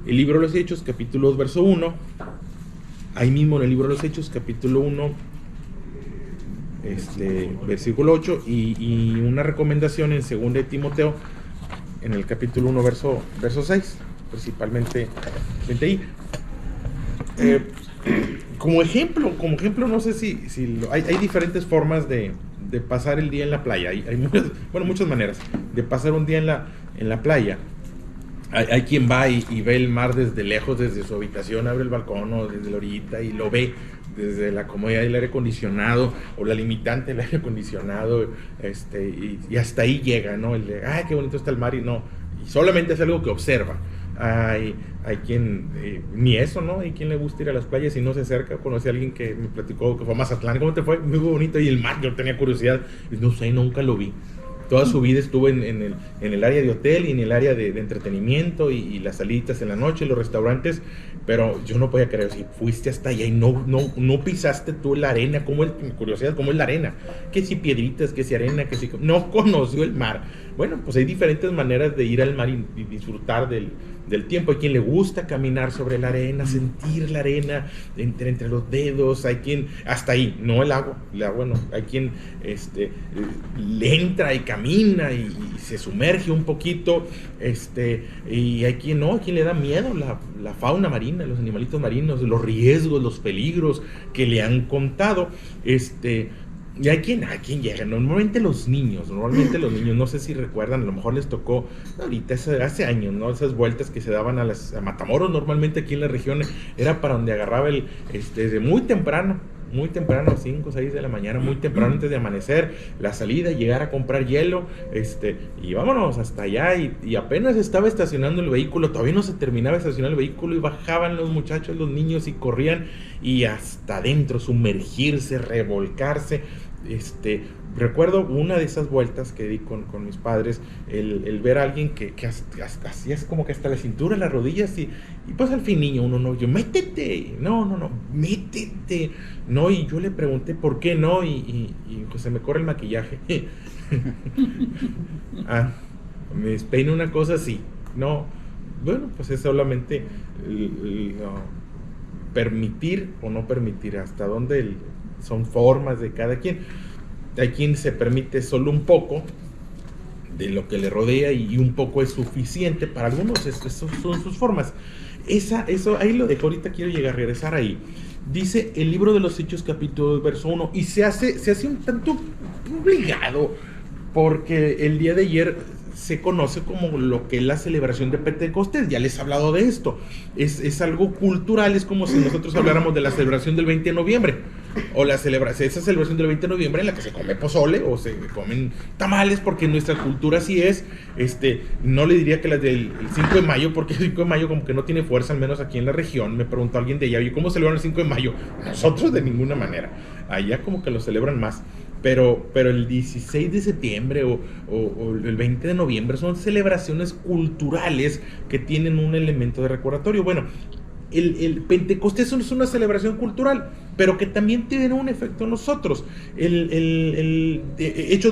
el libro de los Hechos, capítulo 2, verso 1, ahí mismo en el libro de los Hechos, capítulo 1, versículo 8, y una recomendación en 2 de Timoteo, en el capítulo 1, verso 6, principalmente ahí. Como ejemplo, no sé si hay diferentes formas de pasar el día en la playa. Hay muchas maneras de pasar un día en la playa. Hay quien va y ve el mar desde lejos, desde su habitación, abre el balcón o desde la orillita y lo ve desde la comodidad del aire acondicionado o la limitante del aire acondicionado, y hasta ahí llega, ¿no? El de, ¡ay, qué bonito está el mar! Y solamente es algo que observa. Hay quien, ni eso, ¿no? Hay quien le gusta ir a las playas y no se acerca. Conocí a alguien que me platicó que fue a Mazatlán. ¿Cómo te fue? Muy bonito. Y el mar, yo tenía curiosidad. Y no sé, nunca lo vi. Toda su vida estuvo en el área de hotel y en el área de entretenimiento y las salitas en la noche, los restaurantes, pero yo no podía creer, si fuiste hasta allá y no pisaste tú la arena, mi curiosidad, ¿cómo es la arena? Que si piedritas, que si arena, que si... No conoció el mar. Bueno, pues hay diferentes maneras de ir al mar y disfrutar del tiempo. Hay quien le gusta caminar sobre la arena, sentir la arena entre los dedos. Hay quien, hasta ahí, no el agua no. Hay quien le entra y camina y se sumerge un poquito, y hay quien no, a quien le da miedo la fauna marina, los animalitos marinos, los riesgos, los peligros que le han contado, y hay quien llega, normalmente los niños, no sé si recuerdan, a lo mejor les tocó ahorita, hace años, ¿no? Esas vueltas que se daban a Matamoros, normalmente aquí en la región, era para donde agarraba desde muy temprano, 5 o 6 de la mañana, muy temprano antes de amanecer, la salida, llegar a comprar hielo, y vámonos hasta allá, y apenas estaba estacionando el vehículo, todavía no se terminaba de estacionar el vehículo, y bajaban los muchachos, los niños, y corrían, y hasta adentro, sumergirse, revolcarse. Recuerdo una de esas vueltas que di con mis padres, el ver a alguien que hacía como que hasta la cintura, las rodillas, y pues al fin niño, yo, métete, no, métete, no, y yo le pregunté por qué no, y pues se me corre el maquillaje. Me despeino una cosa así, no, bueno, pues es solamente permitir o no permitir, hasta dónde son formas de cada quien. Hay quien se permite solo un poco de lo que le rodea y un poco es suficiente. Para algunos esas son sus formas. Eso ahí lo dejo, ahorita quiero regresar ahí. Dice el libro de los Hechos, capítulo 2, verso 1, y se hace un tanto obligado, porque el día de ayer se conoce como lo que es la celebración de Pentecostés. Ya les he hablado de esto. Es algo cultural, es como si nosotros habláramos de la celebración del 20 de noviembre. O esa celebración del 20 de noviembre en la que se come pozole o se comen tamales, porque nuestra cultura sí es. No le diría que las del 5 de mayo, porque el 5 de mayo como que no tiene fuerza, al menos aquí en la región. Me preguntó alguien de allá, ¿y cómo celebran el 5 de mayo? Nosotros de ninguna manera. Allá como que lo celebran más. Pero el 16 de septiembre o el 20 de noviembre son celebraciones culturales que tienen un elemento de recordatorio. Bueno, el Pentecostés es una celebración cultural, pero que también tiene un efecto en nosotros. Hechos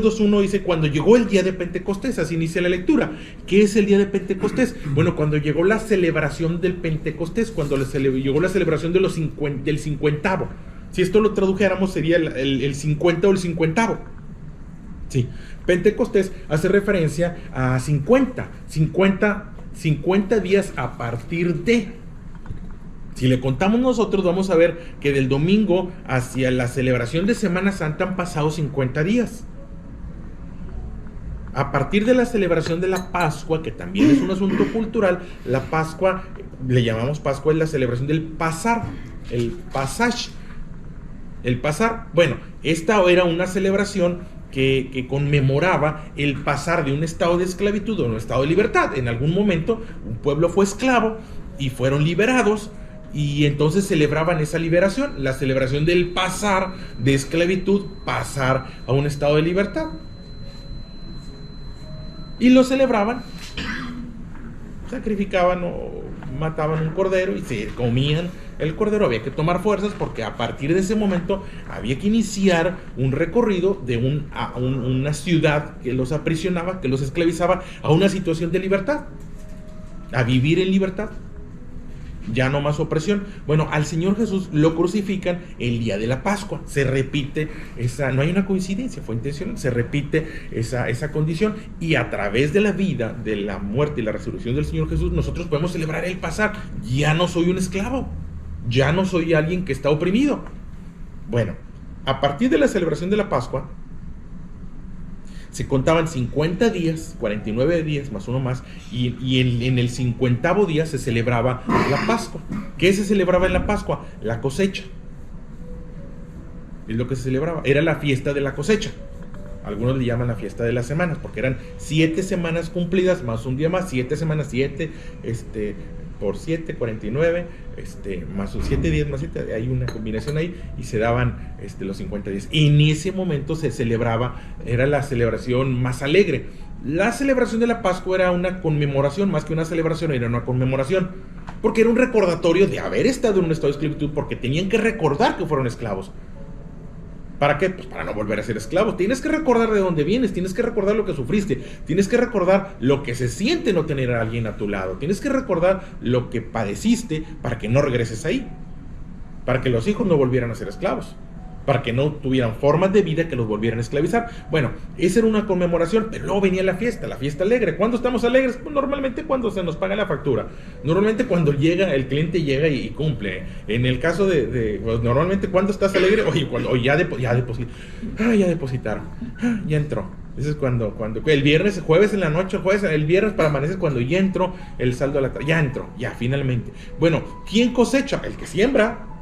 2.1 dice, cuando llegó el día de Pentecostés, así inicia la lectura. ¿Qué es el día de Pentecostés? Bueno, cuando llegó la celebración del Pentecostés, cuando llegó la celebración del 50avo. Si esto lo tradujéramos sería el 50 o el 50avo. Sí, Pentecostés hace referencia a 50 días a partir de. Si le contamos nosotros, vamos a ver que del domingo hacia la celebración de Semana Santa han pasado 50 días. A partir de la celebración de la Pascua, que también es un asunto cultural, la Pascua, le llamamos Pascua, es la celebración del Pasar, el Passage. El pasar, bueno, esta era una celebración que conmemoraba el pasar de un estado de esclavitud a un estado de libertad. En algún momento un pueblo fue esclavo y fueron liberados, y entonces celebraban esa liberación, la celebración del pasar de esclavitud, pasar a un estado de libertad. Y lo celebraban, sacrificaban o mataban un cordero y se comían el cordero. Había que tomar fuerzas porque a partir de ese momento había que iniciar un recorrido de una ciudad que los aprisionaba, que los esclavizaba, a una situación de libertad, a vivir en libertad. ya no más opresión. Bueno, al Señor Jesús lo crucifican el día de la Pascua. Se repite esa, no hay una coincidencia, fue intencional, se repite esa condición, y a través de la vida, de la muerte y la resurrección del Señor Jesús, nosotros podemos celebrar el pasar. Ya no soy un esclavo, ya no soy alguien que está oprimido. Bueno, a partir de la celebración de la Pascua, se contaban 50 días, 49 días más uno más, y en el 50º día se celebraba la Pascua. ¿Qué se celebraba en la Pascua? La cosecha. Es lo que se celebraba. Era la fiesta de la cosecha. Algunos le llaman la fiesta de las semanas, porque eran 7 semanas cumplidas más un día más. 7 semanas, 7 por 7, 49, más 7 días más 7, hay una combinación ahí, y se daban los 50 días. En ese momento se celebraba, era la celebración más alegre. La celebración de la Pascua era una conmemoración, más que una celebración, era una conmemoración, porque era un recordatorio de haber estado en un estado de esclavitud, porque tenían que recordar que fueron esclavos. ¿Para qué? Pues para no volver a ser esclavos. Tienes que recordar de dónde vienes, tienes que recordar lo que sufriste, tienes que recordar lo que se siente no tener a alguien a tu lado, tienes que recordar lo que padeciste para que no regreses ahí, para que los hijos no volvieran a ser esclavos, para que no tuvieran formas de vida que los volvieran a esclavizar. Bueno, esa era una conmemoración, pero luego venía la fiesta alegre. ¿Cuándo estamos alegres? Pues normalmente cuando se nos paga la factura, normalmente cuando el cliente llega y cumple. En el caso pues normalmente, ¿cuándo estás alegre? Oye, ya depositaron, ya entró. Ese es cuando el viernes, jueves en la noche, el viernes para amanecer, cuando ya entró el saldo a la tarde, ya entró, ya finalmente. Bueno, ¿quién cosecha? El que siembra.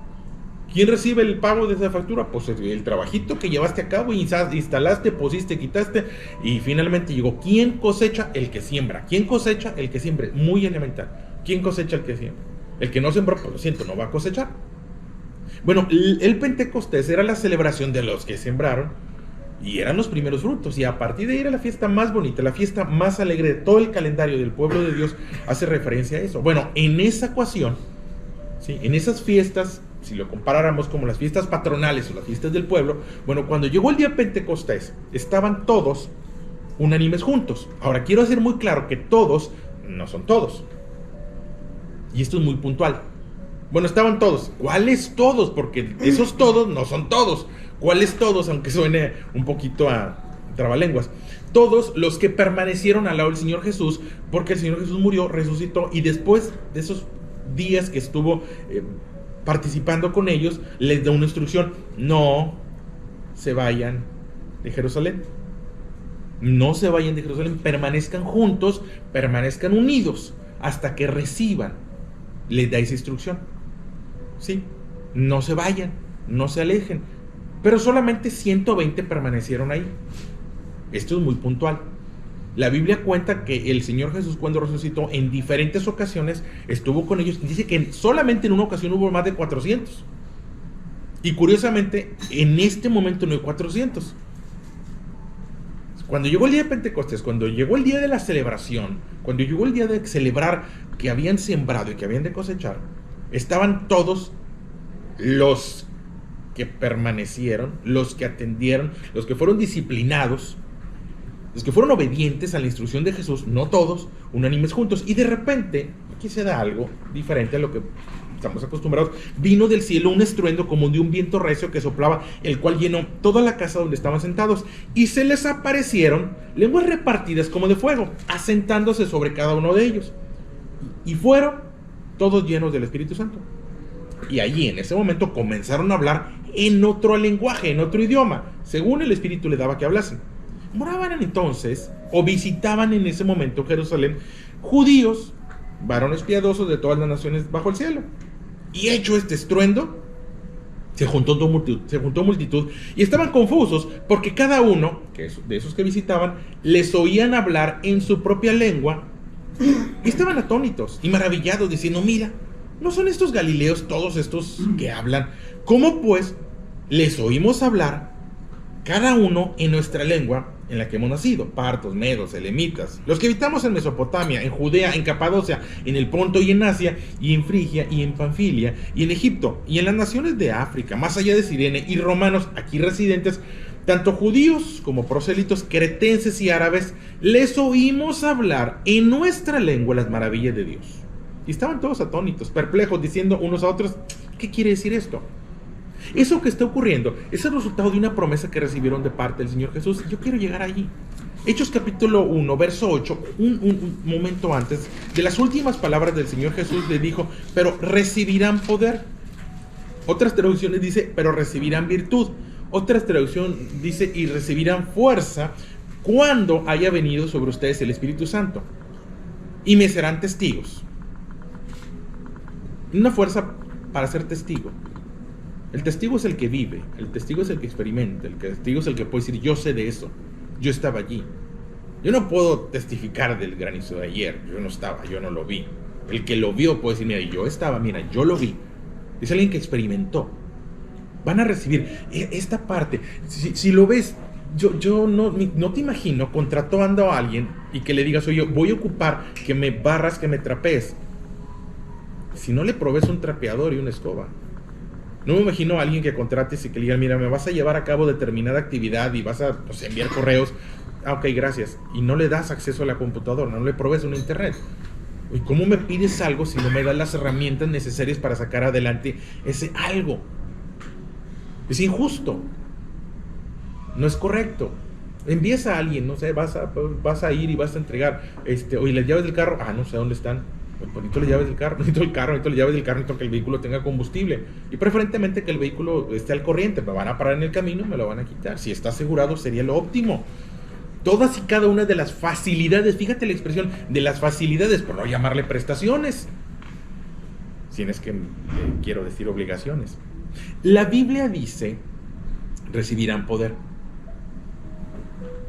¿Quién recibe el pago de esa factura? Pues el trabajito que llevaste a cabo, instalaste, pusiste, quitaste, y finalmente llegó. ¿Quién cosecha? El que siembra. ¿Quién cosecha? El que siembra. Muy elemental. ¿Quién cosecha? El que siembra. El que no sembró, pues lo siento, no va a cosechar. Bueno, el Pentecostés era la celebración de los que sembraron, y eran los primeros frutos, y a partir de ahí era la fiesta más bonita, la fiesta más alegre de todo el calendario del pueblo de Dios. Hace referencia a eso. Bueno, en esa ecuación, ¿sí?, en esas fiestas, si lo comparáramos como las fiestas patronales o las fiestas del pueblo, bueno, cuando llegó el día de Pentecostés, estaban todos unánimes juntos. Ahora, quiero hacer muy claro que todos no son todos, y esto es muy puntual. Bueno, estaban todos. ¿Cuáles todos? Porque esos todos no son todos. ¿Cuáles todos? Aunque suene un poquito a trabalenguas. Todos los que permanecieron al lado del Señor Jesús, porque el Señor Jesús murió, resucitó, y después de esos días que estuvo participando con ellos, les da una instrucción: no se vayan de Jerusalén, no se vayan de Jerusalén, permanezcan juntos, permanezcan unidos hasta que reciban. Les da esa instrucción, ¿sí? No se vayan, no se alejen. Pero solamente 120 permanecieron ahí. Esto es muy puntual. La Biblia cuenta que el Señor Jesús, cuando resucitó, en diferentes ocasiones estuvo con ellos, y dice que solamente en una ocasión hubo más de 400. Y curiosamente, en este momento no hay 400. Cuando llegó el día de Pentecostés, cuando llegó el día de la celebración, cuando llegó el día de celebrar que habían sembrado y que habían de cosechar, estaban todos los que permanecieron, los que atendieron, los que fueron disciplinados, los que fueron obedientes a la instrucción de Jesús, no todos, unánimes juntos. Y de repente, aquí se da algo diferente a lo que estamos acostumbrados. Vino del cielo un estruendo como de un viento recio que soplaba, el cual llenó toda la casa donde estaban sentados. Y se les aparecieron lenguas repartidas como de fuego, asentándose sobre cada uno de ellos. Y fueron todos llenos del Espíritu Santo. Y allí, en ese momento, comenzaron a hablar en otro lenguaje, en otro idioma, según el Espíritu le daba que hablasen. Moraban entonces, o visitaban en ese momento Jerusalén, judíos, varones piadosos de todas las naciones bajo el cielo. Y hecho este estruendo, se juntó multitud, y estaban confusos, porque cada uno de esos que visitaban les oían hablar en su propia lengua, y estaban atónitos y maravillados, diciendo: mira, ¿no son estos galileos todos estos que hablan? ¿Cómo pues les oímos hablar cada uno en nuestra lengua en la que hemos nacido? Partos, medos, elamitas, los que habitamos en Mesopotamia, en Judea, en Capadocia, en el Ponto y en Asia, y en Frigia y en Panfilia, y en Egipto, y en las naciones de África, más allá de Cirene, y romanos aquí residentes, tanto judíos como prosélitos, cretenses y árabes, les oímos hablar en nuestra lengua las maravillas de Dios. Y estaban todos atónitos, perplejos, diciendo unos a otros, ¿qué quiere decir esto? Eso que está ocurriendo es el resultado de una promesa que recibieron de parte del Señor Jesús. Yo quiero llegar allí. Hechos capítulo 1, verso 8, un momento antes, de las últimas palabras del Señor Jesús le dijo, pero recibirán poder. Otras traducciones dice, pero recibirán virtud. Otras traducciones dice, y recibirán fuerza cuando haya venido sobre ustedes el Espíritu Santo. Y me serán testigos. Una fuerza para ser testigo. El testigo es el que vive, el testigo es el que experimenta, el testigo es el que puede decir, yo sé de eso, yo estaba allí. Yo no puedo testificar del granizo de ayer, yo no estaba, yo no lo vi. El que lo vio puede decir, mira, yo estaba, mira, yo lo vi. Es alguien que experimentó. Van a recibir esta parte. Si lo ves, yo no te imagino contratando a alguien y que le digas, oye, voy a ocupar que me barras, que me trapees. Si no le provees un trapeador y una escoba. No me imagino a alguien que contrates y que le diga, mira, me vas a llevar a cabo determinada actividad y vas a enviar correos. Ah, ok, gracias. Y no le das acceso a la computadora, no le provees una internet. ¿Y cómo me pides algo si no me das las herramientas necesarias para sacar adelante ese algo? Es injusto. No es correcto. Envías a alguien, no sé, vas a ir y vas a entregar, oye, las llaves del carro, no sé dónde están. Necesito las llaves del carro, necesito las llaves del carro, necesito que el vehículo tenga combustible. Y preferentemente que el vehículo esté al corriente. Me van a parar en el camino, me lo van a quitar. Si está asegurado sería lo óptimo. Todas y cada una de las facilidades, fíjate la expresión de las facilidades, por no llamarle prestaciones. Si es que quiero decir obligaciones. La Biblia dice, recibirán poder.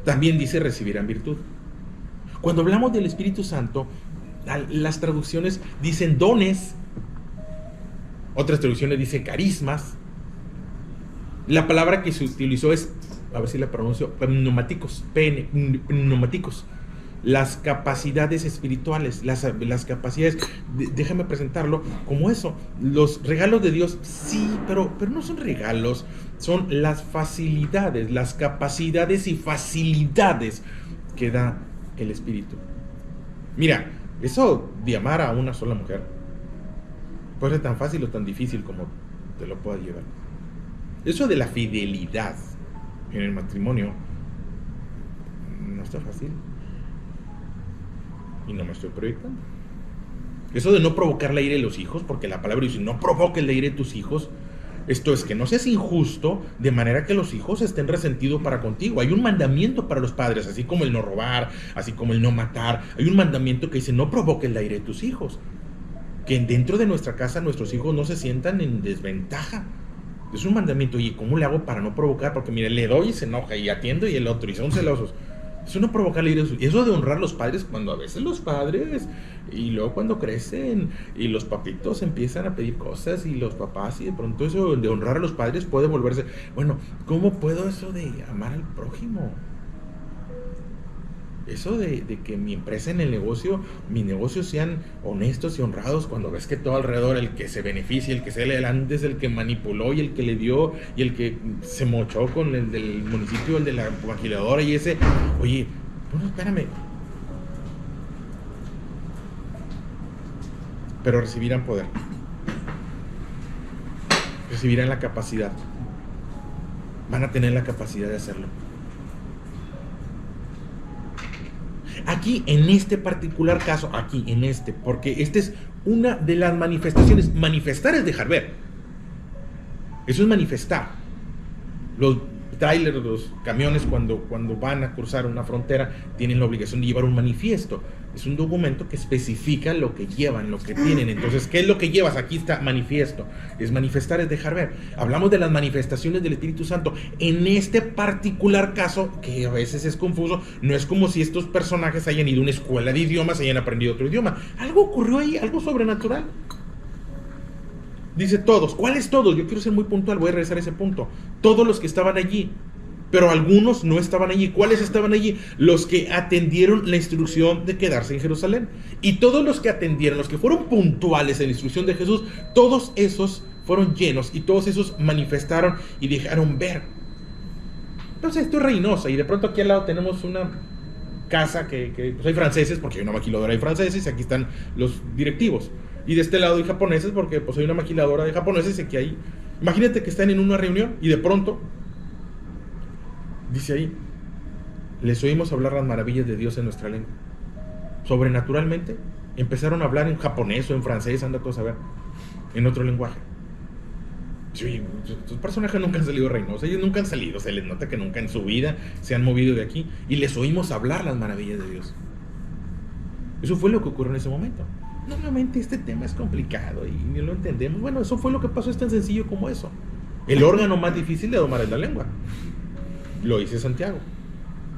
También dice, recibirán virtud. Cuando hablamos del Espíritu Santo, las traducciones dicen dones, otras traducciones dicen carismas. La palabra que se utilizó es, a ver si la pronuncio, pneumáticos, pneumáticos. Las capacidades espirituales, las capacidades, déjame presentarlo como eso. Los regalos de Dios, sí, pero no son regalos, son las facilidades, las capacidades y facilidades que da el Espíritu. Mira, eso de amar a una sola mujer puede ser tan fácil o tan difícil como te lo pueda llevar. Eso de la fidelidad en el matrimonio no está fácil. Y no me estoy proyectando. Eso de no provocar la ira de los hijos, porque la palabra dice, no provoques la ira de tus hijos. Esto es que no seas injusto de manera que los hijos estén resentidos para contigo. Hay un mandamiento para los padres, así como el no robar, así como el no matar. Hay un mandamiento que dice, no provoques la ira de tus hijos. Que dentro de nuestra casa nuestros hijos no se sientan en desventaja. Es un mandamiento. ¿Y cómo le hago para no provocar? Porque mire, le doy y se enoja, y atiendo y el otro, y son celosos. Eso no provoca la ira de sus hijos. Eso de honrar a los padres, cuando a veces los padres, y luego cuando crecen, y los papitos empiezan a pedir cosas, y los papás, y de pronto eso de honrar a los padres puede volverse, bueno, ¿cómo puedo eso de amar al prójimo? Eso de que mi empresa en el negocio, mis negocios sean honestos y honrados, cuando ves que todo alrededor, el que se beneficia, el que se le adelante es el que manipuló y el que le dio y el que se mochó con el del municipio, el de la maquiladora y ese, oye, bueno, espérame. Pero recibirán poder. Recibirán la capacidad. Van a tener la capacidad de hacerlo. Aquí, en este particular caso, porque esta es una de las manifestaciones. Manifestar es dejar ver. Eso es manifestar. Los trailers, los camiones, cuando van a cruzar una frontera, tienen la obligación de llevar un manifiesto. Es un documento que especifica lo que llevan, lo que tienen. Entonces, ¿qué es lo que llevas? Aquí está manifiesto. Es manifestar, es dejar ver. Hablamos de las manifestaciones del Espíritu Santo. En este particular caso, que a veces es confuso, no es como si estos personajes hayan ido a una escuela de idiomas, hayan aprendido otro idioma. Algo ocurrió ahí, algo sobrenatural. Dice todos. ¿Cuáles todos? Yo quiero ser muy puntual, voy a regresar a ese punto. Todos los que estaban allí. Pero algunos no estaban allí. ¿Cuáles estaban allí? Los que atendieron la instrucción de quedarse en Jerusalén. Y todos los que atendieron, los que fueron puntuales en la instrucción de Jesús, todos esos fueron llenos y todos esos manifestaron y dejaron ver. Entonces esto es Reynosa, y de pronto aquí al lado tenemos una casa que pues hay franceses, porque hay una maquiladora de franceses, y aquí están los directivos. Y de este lado hay japoneses, porque pues hay una maquiladora de japoneses y que ahí, imagínate que están en una reunión y de pronto, dice ahí, les oímos hablar las maravillas de Dios en nuestra lengua. Sobrenaturalmente, empezaron a hablar en japonés o en francés, anda todo a saber, en otro lenguaje. Sí, estos personajes nunca han salido reinos, ellos nunca han salido, se les nota que nunca en su vida se han movido de aquí y les oímos hablar las maravillas de Dios. Eso fue lo que ocurrió en ese momento. Normalmente este tema es complicado y ni lo entendemos. Bueno, eso fue lo que pasó, es tan sencillo como eso. El órgano más difícil de domar es la lengua. Lo dice Santiago.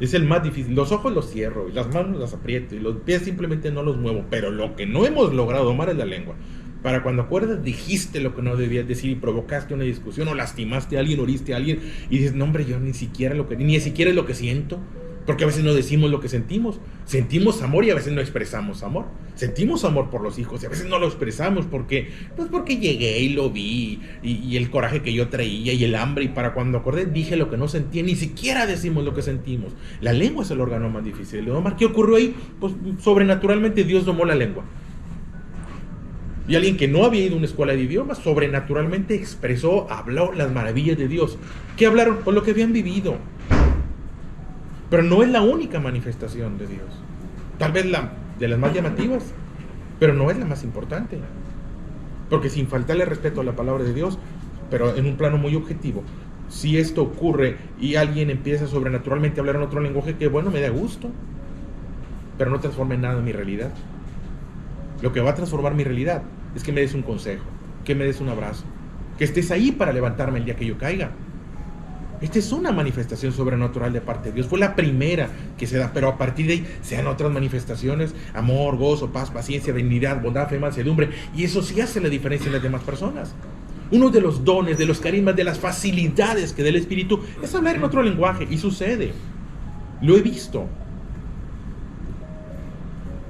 Es el más difícil. Los ojos los cierro y las manos las aprieto y los pies simplemente no los muevo. Pero lo que no hemos logrado domar es la lengua. Para cuando acuerdas, dijiste lo que no debías decir y provocaste una discusión o lastimaste a alguien, heriste a alguien y dices, no hombre, yo ni siquiera es lo que siento. Porque a veces no decimos lo que sentimos. Sentimos amor y a veces no expresamos amor. Sentimos amor por los hijos y a veces no lo expresamos porque llegué y lo vi y el coraje que yo traía y el hambre, y para cuando acordé dije lo que no sentía, ni siquiera decimos lo que sentimos. La lengua es el órgano más difícil de domar. ¿Qué ocurrió ahí? Pues sobrenaturalmente Dios domó la lengua. Y alguien que no había ido a una escuela de idiomas, sobrenaturalmente expresó, habló las maravillas de Dios. ¿Qué hablaron? Pues lo que habían vivido. Pero no es la única manifestación de Dios. Tal vez la de las más llamativas, pero no es la más importante. Porque sin faltarle respeto a la palabra de Dios, pero en un plano muy objetivo, si esto ocurre y alguien empieza sobrenaturalmente a hablar en otro lenguaje, que bueno, me da gusto, pero no transforma en nada mi realidad. Lo que va a transformar mi realidad es que me des un consejo, que me des un abrazo, que estés ahí para levantarme el día que yo caiga. Esta es una manifestación sobrenatural de parte de Dios. Fue la primera que se da, pero a partir de ahí se dan otras manifestaciones: amor, gozo, paz, paciencia, benignidad, bondad, fe, mansedumbre. Y eso sí hace la diferencia en las demás personas. Uno de los dones, de los carismas, de las facilidades que da el Espíritu es hablar en otro lenguaje. Y sucede. Lo he visto.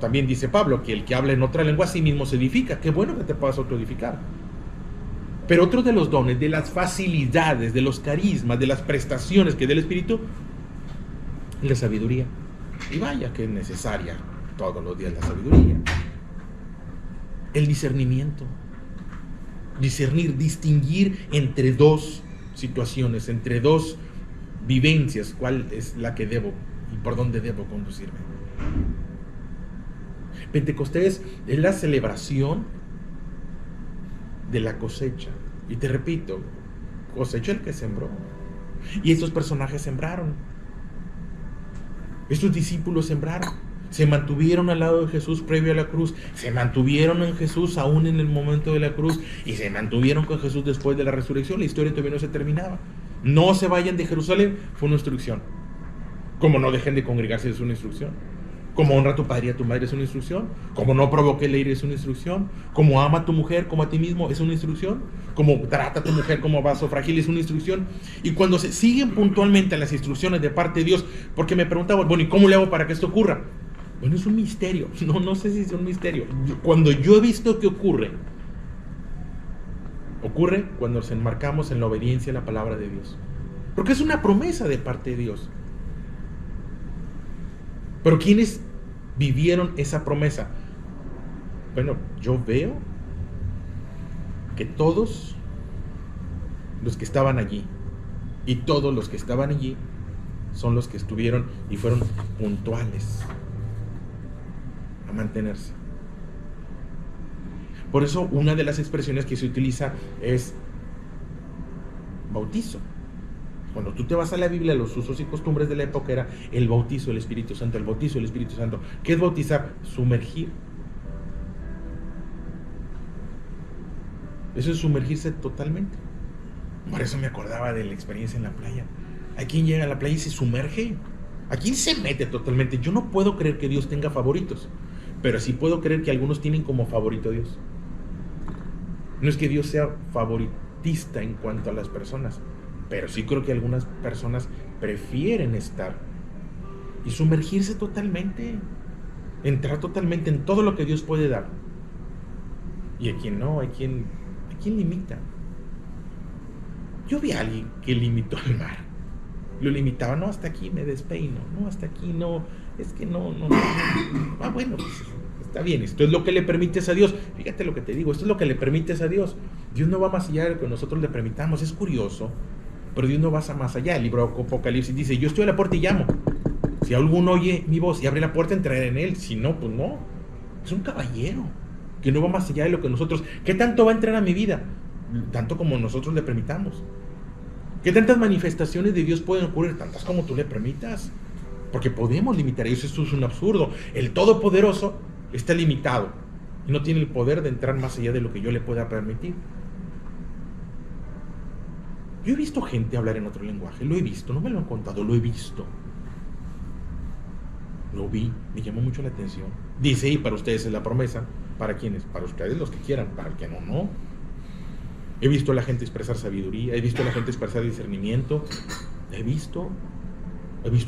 También dice Pablo que el que habla en otra lengua a sí mismo se edifica. Qué bueno que te puedas autoedificar. Pero otro de los dones, de las facilidades, de los carismas, de las prestaciones que da el Espíritu, es la sabiduría. Y vaya que es necesaria todos los días la sabiduría. El discernimiento. Discernir, distinguir entre dos situaciones, entre dos vivencias, cuál es la que debo y por dónde debo conducirme. Pentecostés es la celebración de la cosecha. Y te repito, cosecha el que sembró. Y estos personajes sembraron. Estos discípulos sembraron. Se mantuvieron al lado de Jesús previo a la cruz. Se mantuvieron en Jesús aún en el momento de la cruz. Y se mantuvieron con Jesús después de la resurrección. La historia todavía no se terminaba. No se vayan de Jerusalén, fue una instrucción. Como no dejen de congregarse, es una instrucción. Como honra a tu padre y a tu madre, es una instrucción. Como no provoque la ira, es una instrucción. Como ama a tu mujer como a ti mismo, es una instrucción. Como trata a tu mujer como vaso frágil, es una instrucción. Y cuando se siguen puntualmente las instrucciones de parte de Dios, porque me preguntaban, bueno, ¿y cómo le hago para que esto ocurra? Bueno, es un misterio. No sé si es un misterio. Cuando yo he visto que ocurre cuando nos enmarcamos en la obediencia a la palabra de Dios. Porque es una promesa de parte de Dios. Pero ¿quiénes vivieron esa promesa? Bueno, yo veo que todos los que estaban allí y todos los que estaban allí son los que estuvieron y fueron puntuales a mantenerse. Por eso una de las expresiones que se utiliza es bautizo. Cuando tú te vas a la Biblia, los usos y costumbres de la época era el bautizo del Espíritu Santo, el bautizo del Espíritu Santo. ¿Qué es bautizar? Sumergir. Eso es sumergirse totalmente. Por eso me acordaba de la experiencia en la playa. Hay quien llega a la playa y se sumerge. ¿A quién se mete totalmente? Yo no puedo creer que Dios tenga favoritos, pero sí puedo creer que algunos tienen como favorito a Dios. No es que Dios sea favoritista en cuanto a las personas, pero sí creo que algunas personas prefieren estar y sumergirse totalmente, entrar totalmente en todo lo que Dios puede dar. Y a quien no, hay quien limita. Yo vi a alguien que limitó el mar. Lo limitaba, no, hasta aquí me despeino, no, hasta aquí no, es que no. Ah, bueno, pues está bien, esto es lo que le permites a Dios. Fíjate lo que te digo, esto es lo que le permites a Dios. Dios no va más allá de lo que nosotros le permitamos. Es curioso, pero Dios no va más allá. El libro de Apocalipsis dice, yo estoy a la puerta y llamo. Si alguno oye mi voz y abre la puerta, entraré en él. Si no, pues no. Es un caballero que no va más allá de lo que nosotros. ¿Qué tanto va a entrar a mi vida? Tanto como nosotros le permitamos. ¿Qué tantas manifestaciones de Dios pueden ocurrir? Tantas como tú le permitas. Porque podemos limitar eso. Esto es un absurdo. El Todopoderoso está limitado y no tiene el poder de entrar más allá de lo que yo le pueda permitir. Yo he visto gente hablar en otro lenguaje. Lo he visto, no me lo han contado, lo he visto. Lo vi, me llamó mucho la atención. Dice, y para ustedes es la promesa. ¿Para quiénes? Para ustedes, los que quieran. Para el que no, no. He visto a la gente expresar sabiduría. He visto a la gente expresar discernimiento. He visto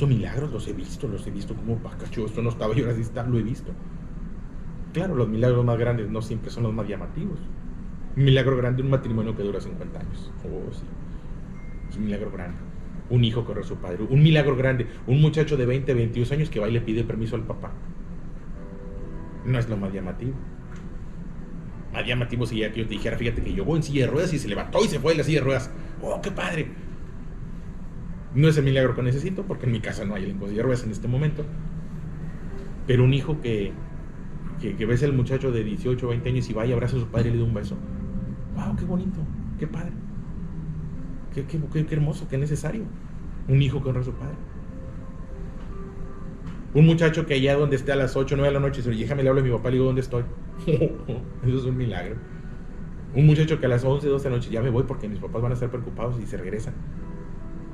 milagros, los he visto como Pacacho, esto no estaba y ahora sí está, lo he visto. Claro, los milagros más grandes no siempre son los más llamativos. Un milagro grande, un matrimonio que dura 50 años. Oh, sí. Es un milagro grande. Un hijo que honra a su padre. Un milagro grande. Un muchacho de 20, 22 años que va y le pide permiso al papá. No es lo más llamativo. Más llamativo sería que yo te dijera, fíjate que llegó en silla de ruedas y se levantó y se fue de la silla de ruedas. ¡Oh, qué padre! No es el milagro que necesito, porque en mi casa no hay el silla de ruedas en este momento. Pero un hijo que ves al muchacho de 18 o 20 años y va y abraza a su padre y le da un beso. ¡Wow, qué bonito! ¡Qué padre! Qué hermoso, qué necesario. Un hijo que honra a su padre. Un muchacho que allá donde esté a las 8 o 9 de la noche se déjame le hablo a mi papá y le digo dónde estoy. Eso es un milagro. Un muchacho que a las 11, 12 de la noche ya me voy porque mis papás van a estar preocupados y se regresan.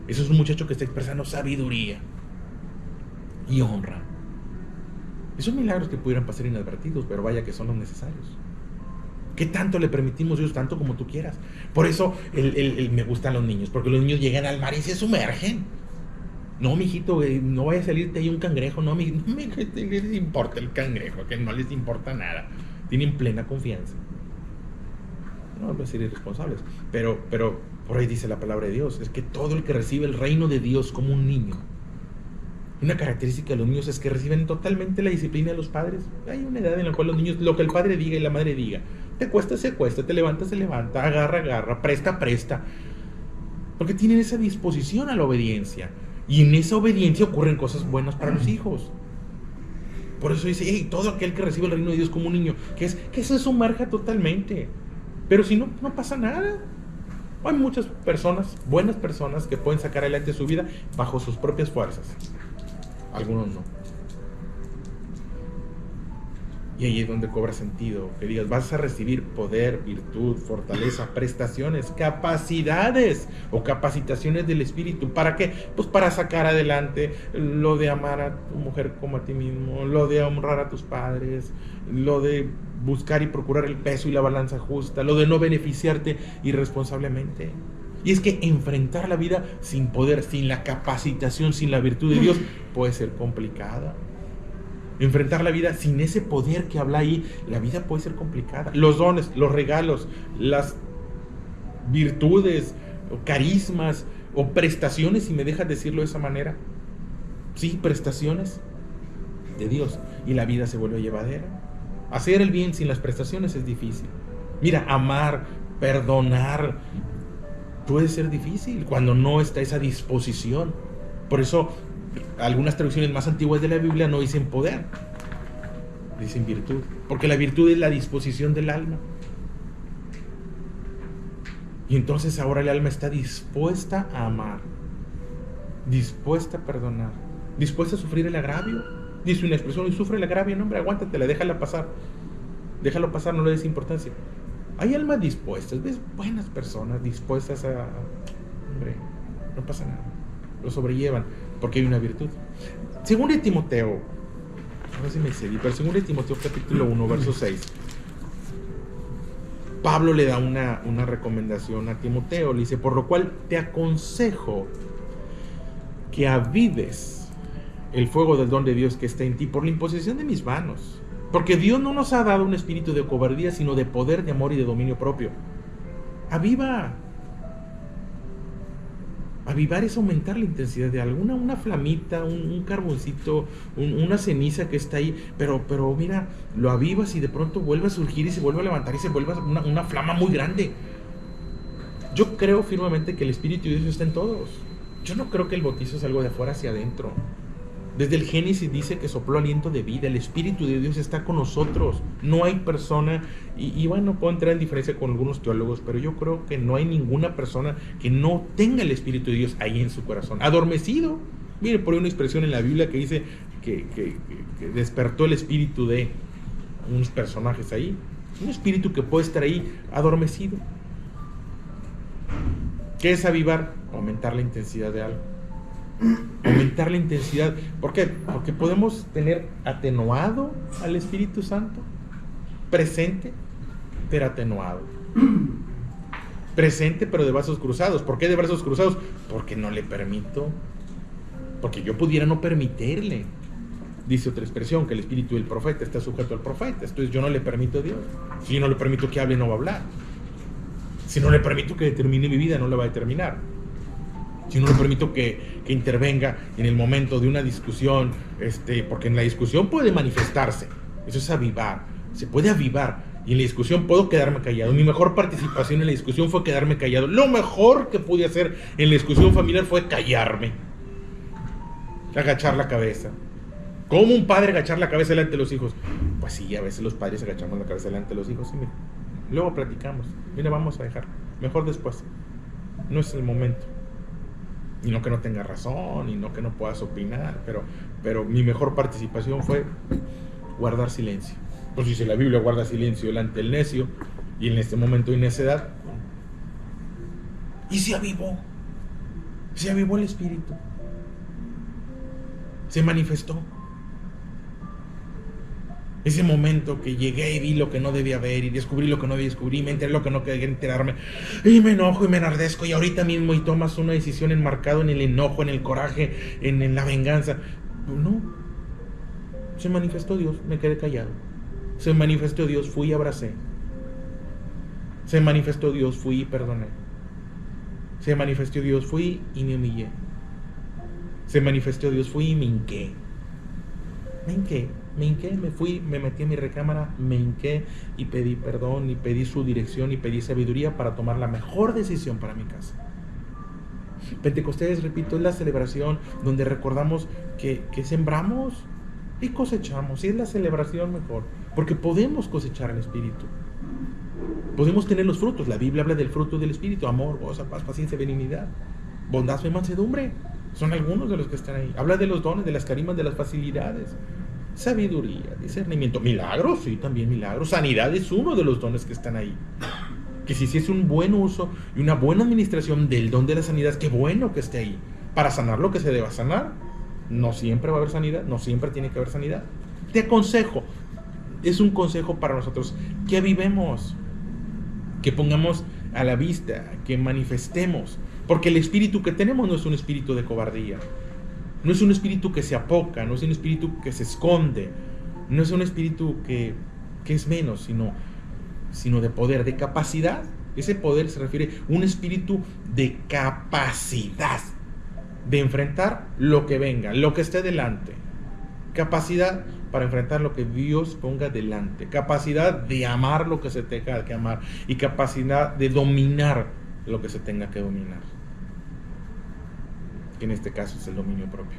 Eso es un muchacho que está expresando sabiduría y honra. Esos milagros que pudieran pasar inadvertidos, pero vaya que son los necesarios. ¿Qué tanto le permitimos a Dios? Tanto como tú quieras. Por eso me gustan los niños, porque los niños llegan al mar y se sumergen. No, mijito, no vaya a salirte ahí un cangrejo. No, no les importa el cangrejo, que no les importa nada. Tienen plena confianza. No voy a ser irresponsables, pero por ahí dice la palabra de Dios, es que todo el que recibe el reino de Dios como un niño, una característica de los niños es que reciben totalmente la disciplina de los padres. Hay una edad en la cual los niños, lo que el padre diga y la madre diga, te acuestas, se acuesta, te levantas, se levanta, agarra, agarra, presta, presta, porque tienen esa disposición a la obediencia, y en esa obediencia ocurren cosas buenas para los hijos. Por eso dice, hey, todo aquel que recibe el reino de Dios como un niño, que se sumerja totalmente. Pero si no, no pasa nada. Hay muchas personas, buenas personas, que pueden sacar adelante su vida bajo sus propias fuerzas. Algunos no. Y ahí es donde cobra sentido que digas, vas a recibir poder, virtud, fortaleza, prestaciones, capacidades o capacitaciones del Espíritu. ¿Para qué? Pues para sacar adelante lo de amar a tu mujer como a ti mismo, lo de honrar a tus padres, lo de buscar y procurar el peso y la balanza justa, lo de no beneficiarte irresponsablemente. Y es que enfrentar la vida sin poder, sin la capacitación, sin la virtud de Dios, puede ser complicada. Enfrentar la vida sin ese poder que habla ahí, la vida puede ser complicada. Los dones, los regalos, las virtudes, o carismas, o prestaciones, si me dejas decirlo de esa manera. Sí, prestaciones de Dios. Y la vida se vuelve llevadera. Hacer el bien sin las prestaciones es difícil. Mira, amar, perdonar, puede ser difícil cuando no está esa disposición. Por eso algunas traducciones más antiguas de la Biblia no dicen poder, dicen virtud, porque la virtud es la disposición del alma. Y entonces ahora el alma está dispuesta a amar, dispuesta a perdonar, dispuesta a sufrir el agravio. Dice una expresión, y sufre el agravio, no hombre, aguántatela, déjalo pasar, no le des importancia. Hay almas dispuestas, ves, buenas personas dispuestas a, hombre, no pasa nada, lo sobrellevan, porque hay una virtud. Según de Timoteo, a ver si me excedí, pero según de Timoteo capítulo 1, verso 6, Pablo le da una recomendación a Timoteo, le dice, por lo cual te aconsejo que avives el fuego del don de Dios que está en ti por la imposición de mis manos, porque Dios no nos ha dado un espíritu de cobardía, sino de poder, de amor y de dominio propio. Aviva. Avivar es aumentar la intensidad de algo, una flamita, un carboncito, una ceniza que está ahí, pero mira, lo avivas y de pronto vuelve a surgir y se vuelve a levantar y se vuelve una flama muy grande. Yo creo firmemente que el Espíritu de Dios está en todos. Yo no creo que el bautizo es algo de afuera hacia adentro. Desde el Génesis dice que sopló aliento de vida. El Espíritu de Dios está con nosotros. No hay persona, y bueno, puedo entrar en diferencia con algunos teólogos, pero yo creo que no hay ninguna persona que no tenga el Espíritu de Dios ahí en su corazón, adormecido. Mire, por ahí una expresión en la Biblia que dice que despertó el espíritu de unos personajes ahí. Un espíritu que puede estar ahí adormecido. ¿Qué es avivar? Aumentar la intensidad de algo. Aumentar la intensidad. ¿Por qué? Porque podemos tener atenuado al Espíritu Santo, presente pero atenuado, presente pero de brazos cruzados. ¿Por qué de brazos cruzados? Porque no le permito, porque yo pudiera no permitirle. Dice otra expresión, que el espíritu del profeta está sujeto al profeta. Entonces yo no le permito a Dios. Si yo no le permito que hable, no va a hablar. Si no le permito que determine mi vida, no la va a determinar. Si no le permito que intervenga en el momento de una discusión, porque en la discusión puede manifestarse. Eso es avivar. Se puede avivar. Y en la discusión puedo quedarme callado. Mi mejor participación en la discusión fue quedarme callado. Lo mejor que pude hacer en la discusión familiar fue callarme. Agachar la cabeza. ¿Cómo un padre agachar la cabeza delante de los hijos? Pues sí, a veces los padres agachamos la cabeza delante de los hijos. Sí, mira. Luego platicamos. Mira, vamos a dejar. Mejor después. No es el momento. Y no que no tenga razón, y no que no puedas opinar, pero mi mejor participación fue guardar silencio. Pues dice la Biblia, guarda silencio delante del necio, y en este momento hay necedad. Y se avivó el Espíritu, se manifestó. Ese momento que llegué y vi lo que no debía ver, y descubrí lo que no debía descubrir, y me enteré lo que no quería enterarme, y me enojo y me enardezco, y ahorita mismo, y tomas una decisión enmarcado en el enojo, en el coraje, en la venganza. No, se manifestó Dios, me quedé callado. Se manifestó Dios, fui y abracé. Se manifestó Dios, fui y perdoné. Se manifestó Dios, fui y me humillé. Se manifestó Dios, fui y me hinqué. Me fui, me metí en mi recámara, me hinqué y pedí perdón, y pedí su dirección, y pedí sabiduría para tomar la mejor decisión para mi casa. Pentecostés, repito, es la celebración donde recordamos que sembramos y cosechamos, y es la celebración mejor, porque podemos cosechar el Espíritu. Podemos tener los frutos. La Biblia habla del fruto del Espíritu: amor, gozo, paz, paciencia, benignidad, bondad, fe, mansedumbre. Son algunos de los que están ahí. Habla de los dones, de las carimas, de las facilidades. Sabiduría, discernimiento, milagros, sí, también milagros. Sanidad es uno de los dones que están ahí. Que si es un buen uso y una buena administración del don de la sanidad, qué bueno que esté ahí. Para sanar lo que se deba sanar. No siempre va a haber sanidad, no siempre tiene que haber sanidad. Te aconsejo, es un consejo para nosotros, que avivemos, que pongamos a la vista, que manifestemos. Porque el espíritu que tenemos no es un espíritu de cobardía. No es un espíritu que se apoca, no es un espíritu que se esconde, no es un espíritu que es menos, sino de poder, de capacidad. Ese poder se refiere a un espíritu de capacidad de enfrentar lo que venga, lo que esté delante. Capacidad para enfrentar lo que Dios ponga delante. Capacidad de amar lo que se tenga que amar, y capacidad de dominar lo que se tenga que dominar, que en este caso es el dominio propio.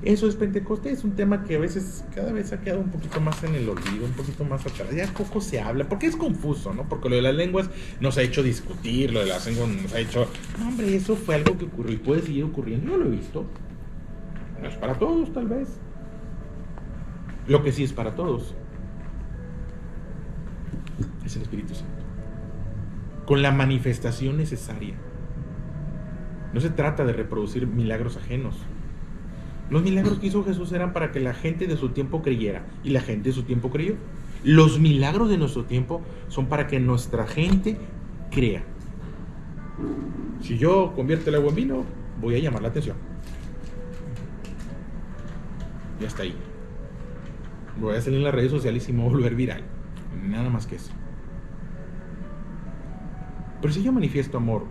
Eso es Pentecostés, es un tema que a veces, cada vez ha quedado un poquito más en el olvido, un poquito más atrás. Ya poco se habla, porque es confuso, ¿no? Porque lo de las lenguas nos ha hecho discutir, lo de las lenguas nos ha hecho... No, hombre, eso fue algo que ocurrió y puede seguir ocurriendo. Yo lo he visto. No es para todos, tal vez. Lo que sí es para todos es el Espíritu Santo, con la manifestación necesaria. No se trata de reproducir milagros ajenos. Los milagros que hizo Jesús eran para que la gente de su tiempo creyera, y la gente de su tiempo creyó. Los milagros de nuestro tiempo son para que nuestra gente crea. Si yo convierto el agua en vino, voy a llamar la atención. Ya está ahí. Voy a salir en las redes sociales y me voy a volver viral. Nada más que eso. Pero si yo manifiesto amor,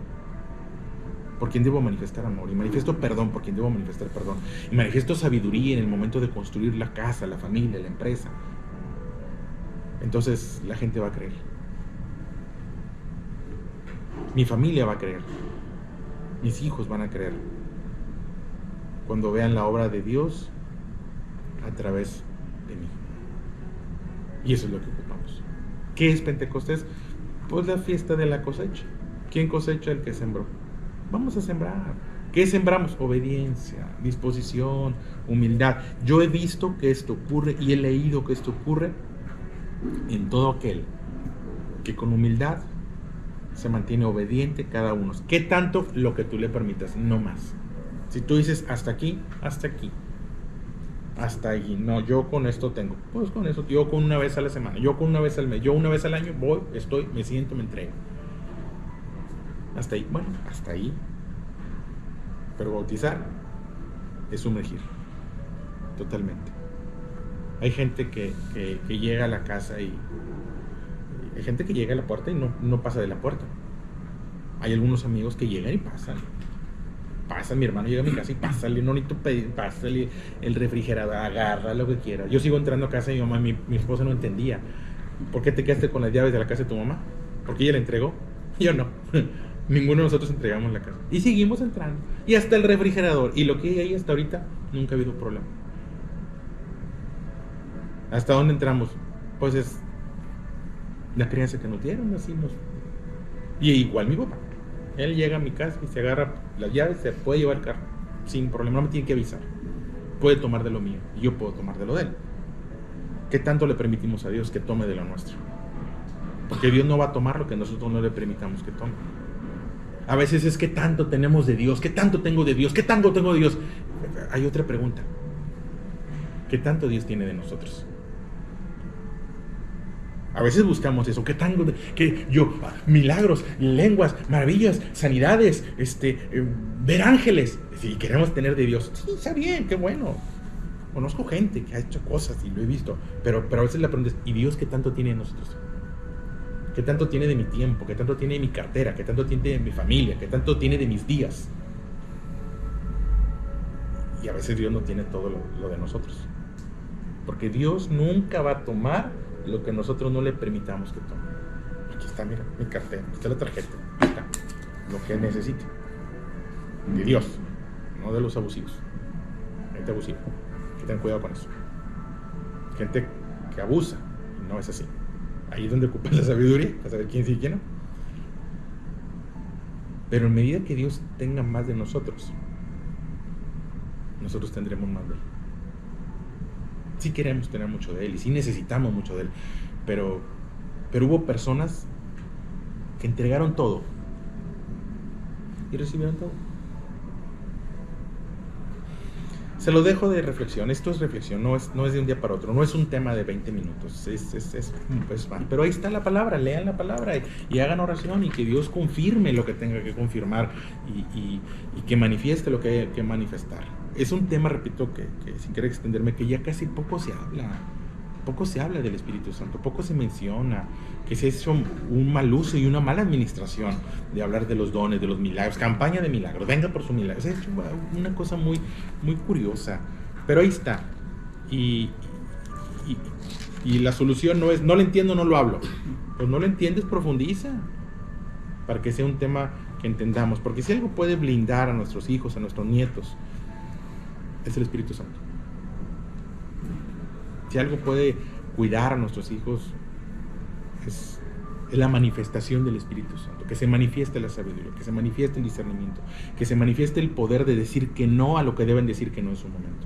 por quien debo manifestar amor, y manifiesto perdón por quien debo manifestar perdón, y manifiesto sabiduría en el momento de construir la casa, la familia, la empresa, entonces la gente va a creer. Mi familia va a creer. Mis hijos van a creer. Cuando vean la obra de Dios a través de mí. Y eso es lo que ocupamos. ¿Qué es Pentecostés? Pues la fiesta de la cosecha. ¿Quién cosecha? El que sembró. Vamos a sembrar. ¿Qué sembramos? Obediencia, disposición, humildad. Yo he visto que esto ocurre y he leído que esto ocurre en todo aquel que con humildad se mantiene obediente cada uno. ¿Qué tanto? Lo que tú le permitas, no más. Si tú dices hasta aquí, hasta aquí, hasta ahí, no, yo con esto tengo, pues con eso, yo con una vez a la semana, yo con una vez al mes, yo una vez al año voy, estoy, me siento, me entrego. Hasta ahí, bueno, hasta ahí. Pero bautizar es sumergir, totalmente. Hay gente que llega a la casa y hay gente que llega a la puerta y no pasa de la puerta. Hay algunos amigos que llegan y pasan. Mi hermano llega a mi casa y pásale, no necesito pedir, pásale el refrigerador, agarra lo que quiera. Yo sigo entrando a casa de mi mamá, mi esposa no entendía. ¿Por qué te quedaste con las llaves de la casa de tu mamá? Porque ella la entregó. Yo no. Ninguno de nosotros entregamos la casa. Y seguimos entrando. Y hasta el refrigerador. Y lo que hay ahí hasta ahorita, nunca ha habido problema. ¿Hasta dónde entramos? Pues es la crianza que nos dieron, así nos... Y igual mi papá. Él llega a mi casa y se agarra las llaves, se puede llevar el carro sin problema, no me tiene que avisar. Puede tomar de lo mío y yo puedo tomar de lo de él. ¿Qué tanto le permitimos a Dios que tome de lo nuestro? Porque Dios no va a tomar lo que nosotros no le permitamos que tome. A veces es ¿qué tanto tenemos de Dios? ¿Qué tanto tengo de Dios? ¿Qué tanto tengo de Dios? Hay otra pregunta. ¿Qué tanto Dios tiene de nosotros? A veces buscamos eso, milagros, lenguas, maravillas, sanidades, ver ángeles. Si queremos tener de Dios, sí, está bien, qué bueno. Conozco gente que ha hecho cosas y lo he visto, pero a veces la pregunta es, ¿y Dios qué tanto tiene de nosotros? ¿Qué tanto tiene de mi tiempo? ¿Qué tanto tiene de mi cartera? ¿Qué tanto tiene de mi familia? ¿Qué tanto tiene de mis días? Y a veces Dios no tiene todo lo de nosotros. Porque Dios nunca va a tomar lo que nosotros no le permitamos que tome. Aquí está, mira, mi cartera, aquí está la tarjeta, aquí está lo que necesite. De Dios, no de los abusivos. Gente abusiva, hay que tener cuidado con eso. Gente que abusa, y no es así. Ahí es donde ocupa la sabiduría, para saber quién sí y quién no. Pero en medida que Dios tenga más de nosotros, nosotros tendremos más de Él. Sí queremos tener mucho de Él y sí necesitamos mucho de Él, pero hubo personas que entregaron todo y recibieron todo. Se lo dejo de reflexión. Esto es reflexión, no es de un día para otro, no es un tema de 20 minutos, es más. Pero ahí está la palabra, lean la palabra y hagan oración y que Dios confirme lo que tenga que confirmar y que manifieste lo que hay que manifestar. Es un tema, repito, que sin querer extenderme, que ya casi poco se habla del Espíritu Santo, poco se menciona, que se ha hecho un mal uso y una mala administración de hablar de los dones, de los milagros, campaña de milagros, venga por su milagro. Se ha hecho una cosa muy, muy curiosa, pero ahí está. Y la solución no es, no lo entiendo, no lo hablo. Pues no lo entiendes, profundiza, para que sea un tema que entendamos, porque si algo puede blindar a nuestros hijos, a nuestros nietos, es el Espíritu Santo. Si algo puede cuidar a nuestros hijos, es la manifestación del Espíritu Santo, que se manifieste la sabiduría, que se manifieste el discernimiento, que se manifieste el poder de decir que no a lo que deben decir que no en su momento.